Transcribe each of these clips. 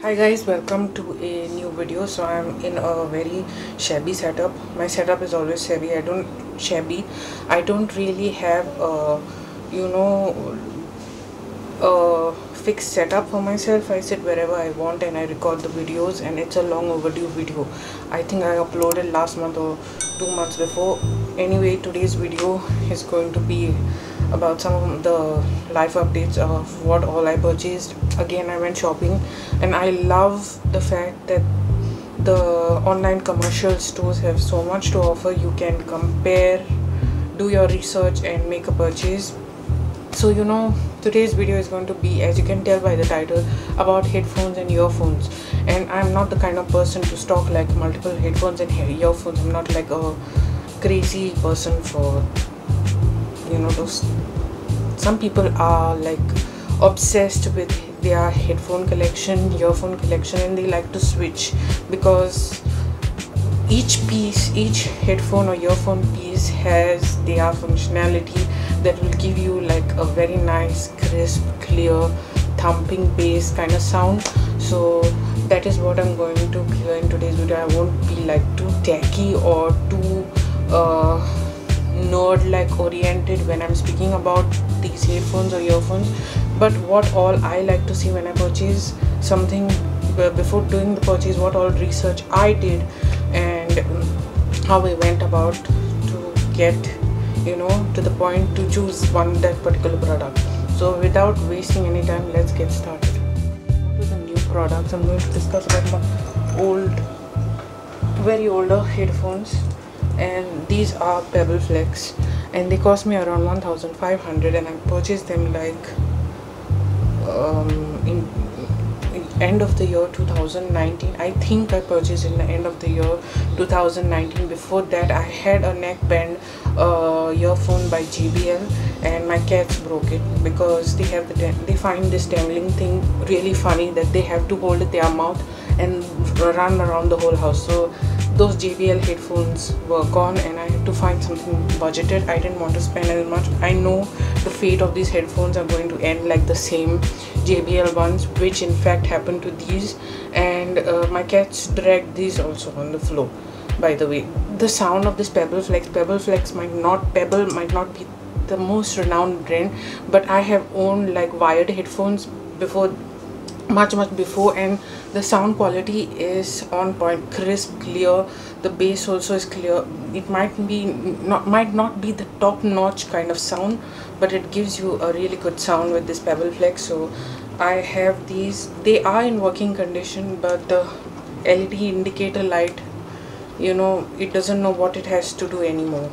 Hi guys, welcome to a new video. So I'm in a very shabby setup. My setup is always shabby. I don't really have you know a fixed setup for myself. I sit wherever I want and I record the videos, and it's a long overdue video. I think I uploaded last month or 2 months before. Anyway, today's video is going to be about some of the life updates of what all I purchased. Again, I went shopping, and I love the fact that the online commercial stores have so much to offer. You can compare, do your research and make a purchase. So today's video is going to be, as you can tell by the title, about headphones and earphones. And I'm not the kind of person to stock like multiple headphones and earphones. I'm not like a crazy person for those. Some people are like obsessed with their headphone collection, earphone collection, and they like to switch because each headphone or earphone piece has their functionality that will give you like a very nice, crisp, clear, thumping bass kind of sound. So that is what I'm going to clear in today's video. I won't be like too tacky or too nerd like oriented when I'm speaking about these headphones or earphones, but what all I like to see when I purchase something, before doing the purchase, what all research I did and how I went about to get to the point to choose that particular product. So without wasting any time, let's get started. With the new products, I'm going to discuss about my very older headphones, and these are Pebble Flex, and they cost me around 1,500, and I purchased them like in end of the year 2019. I think I purchased in the end of the year 2019. Before that, I had a neckband earphone by JBL, and my cats broke it because they find this dangling thing really funny, that they have to hold it their mouth and run around the whole house. So those JBL headphones were gone, and I had to find something budgeted. I didn't want to spend as much. I know the fate of these headphones are going to end like the same JBL ones, which in fact happened to these, and my cats dragged these also on the floor. By the way, the sound of this Pebble Flex might not be the most renowned brand, but I have owned like wired headphones before, much before, and the sound quality is on point, crisp, clear. The bass also is clear. It might not be the top notch kind of sound, but it gives you a really good sound with this Pebble Flex. So I have these. They are in working condition, but the LED indicator light, it doesn't know what it has to do anymore,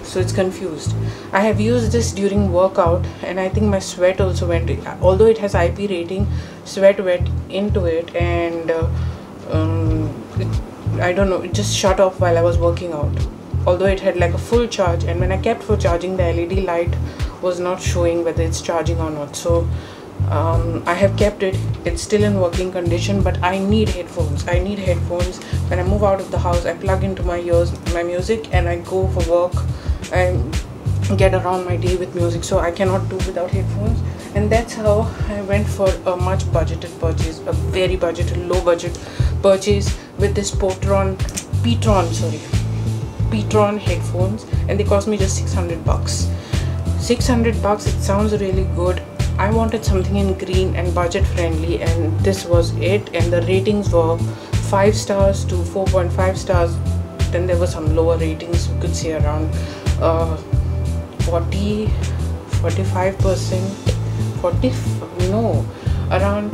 so it's confused. I have used this during workout, and I think my sweat also went, although it has IP rating, sweat went into it, and I don't know, it just shut off while I was working out, although it had like a full charge, and when I kept for charging, the LED light was not showing whether it's charging or not. So I have kept it. It's still in working condition, but I need headphones. When I move out of the house, I plug into my ears my music, and I go for work and get around my day with music. So I cannot do without headphones, and that's how I went for a much budgeted purchase, a very budgeted, low budget purchase with this Petron headphones, and they cost me just 600 bucks. 600 bucks. It sounds really good. I wanted something in green and budget friendly, and this was it. And the ratings were 5 stars to 4.5 stars. Then there were some lower ratings, you could say around around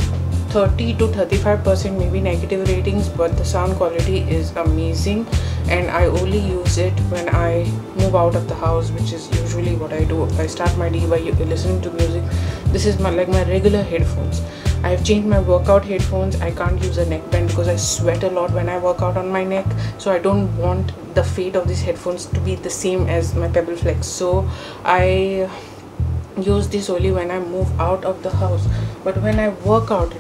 30 to 35% maybe negative ratings, but the sound quality is amazing, and I only use it when I move out of the house, which is usually what I do. I start my day by listening to music. This is my regular headphones. I have changed my workout headphones. I can't use a neckband because I sweat a lot when I work out on my neck, so I don't want the fate of these headphones to be the same as my Pebble Flex. So I use this only when I move out of the house. But when I work out,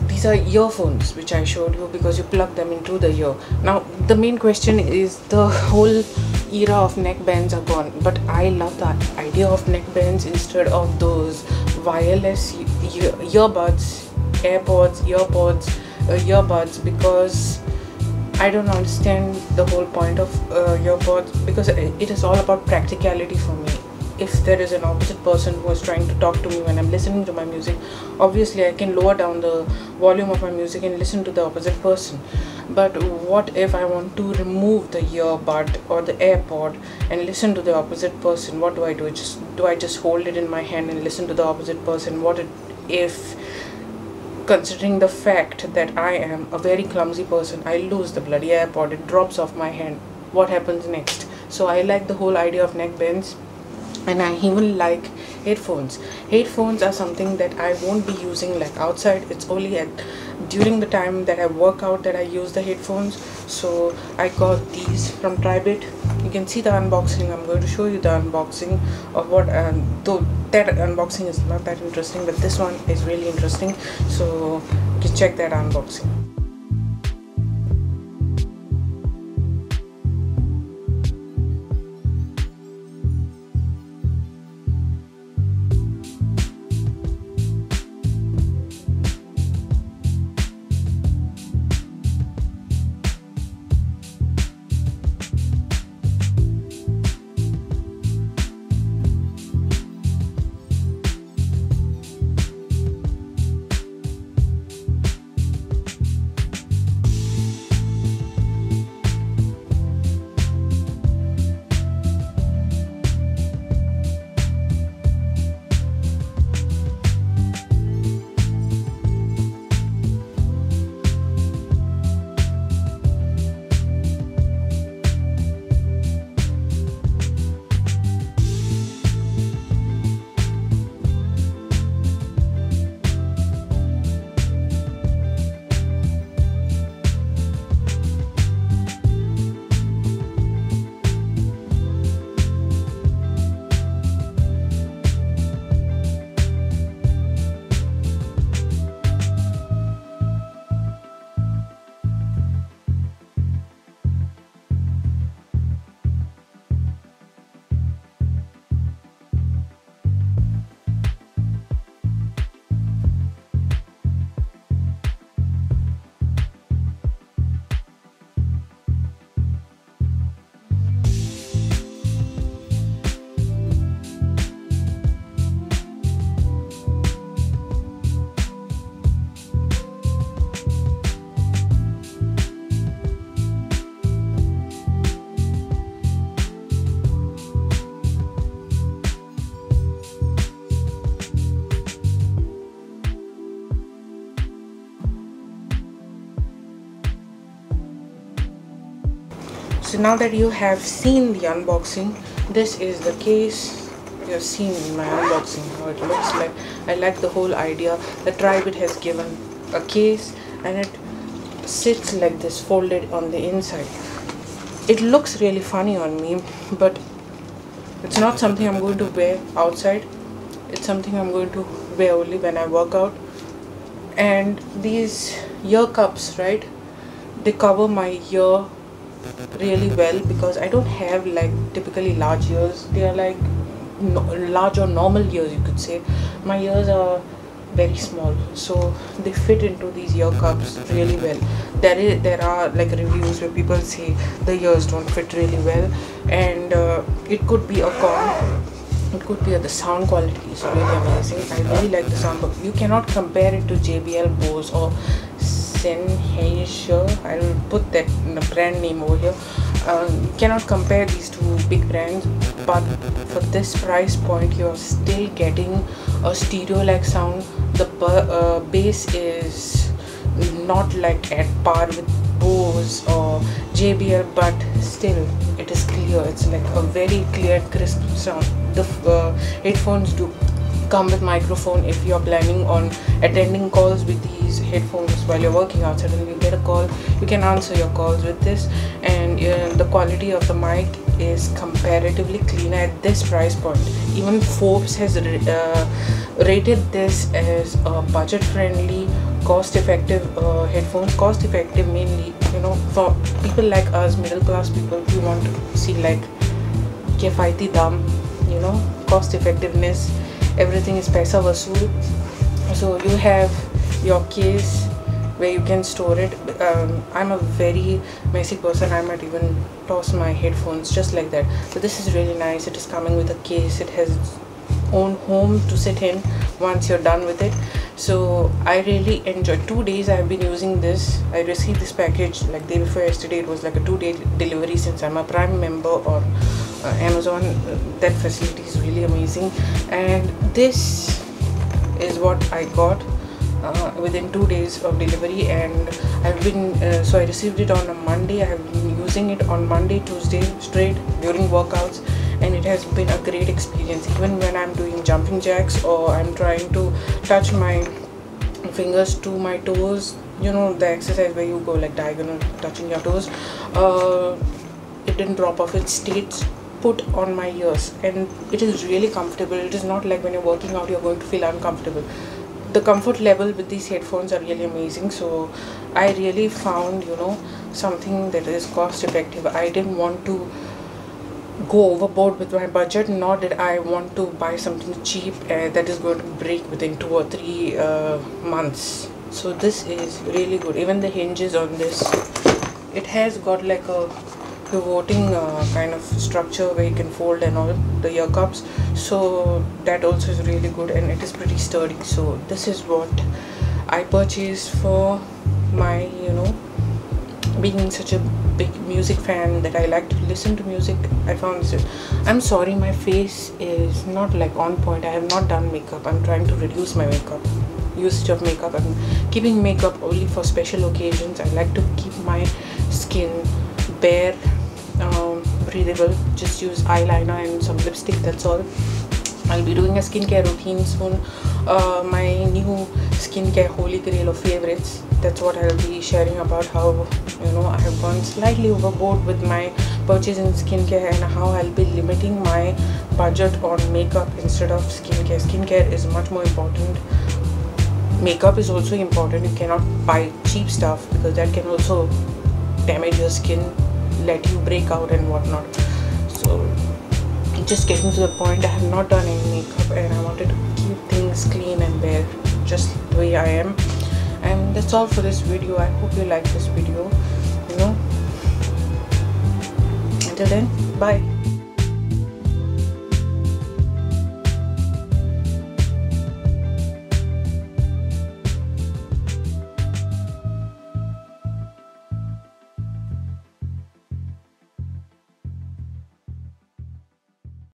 these are earphones which I showed you, because you plug them into the ear. Now the main question is, the whole era of neckbands are gone, but I love the idea of neckbands instead of those wireless earbuds, AirPods, earbuds, because I don't understand the whole point of earbuds, because it is all about practicality for me. If there is an opposite person who is trying to talk to me when I'm listening to my music, obviously I can lower down the volume of my music and listen to the opposite person. But what if I want to remove the earbud or the AirPod and listen to the opposite person? What do I do? Do I just hold it in my hand and listen to the opposite person? What if, considering the fact that I am a very clumsy person, I lose the bloody AirPod, it drops off my hand? What happens next? So I like the whole idea of neck bands, and I even like headphones. Headphones are something that I won't be using like outside. It's only during the time that I work out that I use the headphones. So I got these from Tribit. You can see the unboxing. I'm going to show you the unboxing of what, though that unboxing is not that interesting, but this one is really interesting, so just check that unboxing. So now that you have seen the unboxing, this is the case. You have seen in my unboxing how it looks like. I like the whole idea. The Tribit has given a case and it sits like this, folded on the inside. It looks really funny on me, but it's not something I'm going to wear outside. It's something I'm going to wear only when I work out. And these ear cups, right, they cover my ear really well, because I don't have like typically large ears. They are like large or normal ears, you could say. My ears are very small, so they fit into these ear cups really well. There are like reviews where people say the ears don't fit really well, and it could be a con. It could be the sound quality is really amazing. I really like the sound, but you cannot compare it to JBL, Bose or Sennheiser. I will put that brand name over here. You cannot compare these two big brands, but for this price point you're still getting a stereo-like sound. The bass is not like at par with Bose or JBL, but still it is clear. It's like a very clear, crisp sound. The headphones do come with microphone. If you're planning on attending calls with these headphones while you're working out, suddenly you get a call, you can answer your calls with this, and the quality of the mic is comparatively cleaner at this price point. Even Forbes has rated this as a budget-friendly, cost-effective headphones. Cost-effective mainly, you know, for people like us, middle-class people, who want to see like kifayati dam, you know, cost-effectiveness everything is paisa vasool. So you have your case where you can store it. I'm a very messy person. I might even toss my headphones just like that. So this is really nice. It is coming with a case. It has its own home to sit in once you're done with it. So I really enjoyed 2 days I've been using this. I received this package like day before yesterday. It was like a 2-day delivery. Since I'm a Prime member on Amazon, that facility is really amazing. And this is what I got within 2 days of delivery. And I've been so I received it on a Monday. I have been using it on Monday, Tuesday straight during workouts, and it has been a great experience. Even when I'm doing jumping jacks or I'm trying to touch my fingers to my toes, you know, the exercise where you go like diagonal touching your toes, it didn't drop off. It stayed put on my ears, and it is really comfortable. It is not like when you're working out you're going to feel uncomfortable. The comfort level with these headphones are really amazing. So I really found, you know, something that is cost effective. I didn't want to go overboard with my budget, nor did I want to buy something cheap that is going to break within 2 or 3 months. So this is really good. Even the hinges on this, it has got like a pivoting kind of structure where you can fold and all the ear cups. So that also is really good, and it is pretty sturdy. So this is what I purchased for my, you know, being such a big music fan that I like to listen to music. I found this. I'm sorry, my face is not like on point. I have not done makeup. I'm trying to reduce my makeup usage of makeup. I'm keeping makeup only for special occasions. I like to keep my skin bare, breathable. Just use eyeliner and some lipstick, that's all. I'll be doing a skincare routine soon. My new skincare holy grail of favorites. That's what I'll be sharing about, how, you know, I have gone slightly overboard with my purchase in skincare and how I'll be limiting my budget on makeup instead of skincare. Skincare is much more important. Makeup is also important. You cannot buy cheap stuff because that can also damage your skin, let you break out and whatnot. So just getting to the point, I have not done any makeup and I wanted to keep things clean and bare just the way I am. And that's all for this video. I hope you like this video, you know. Until then, bye.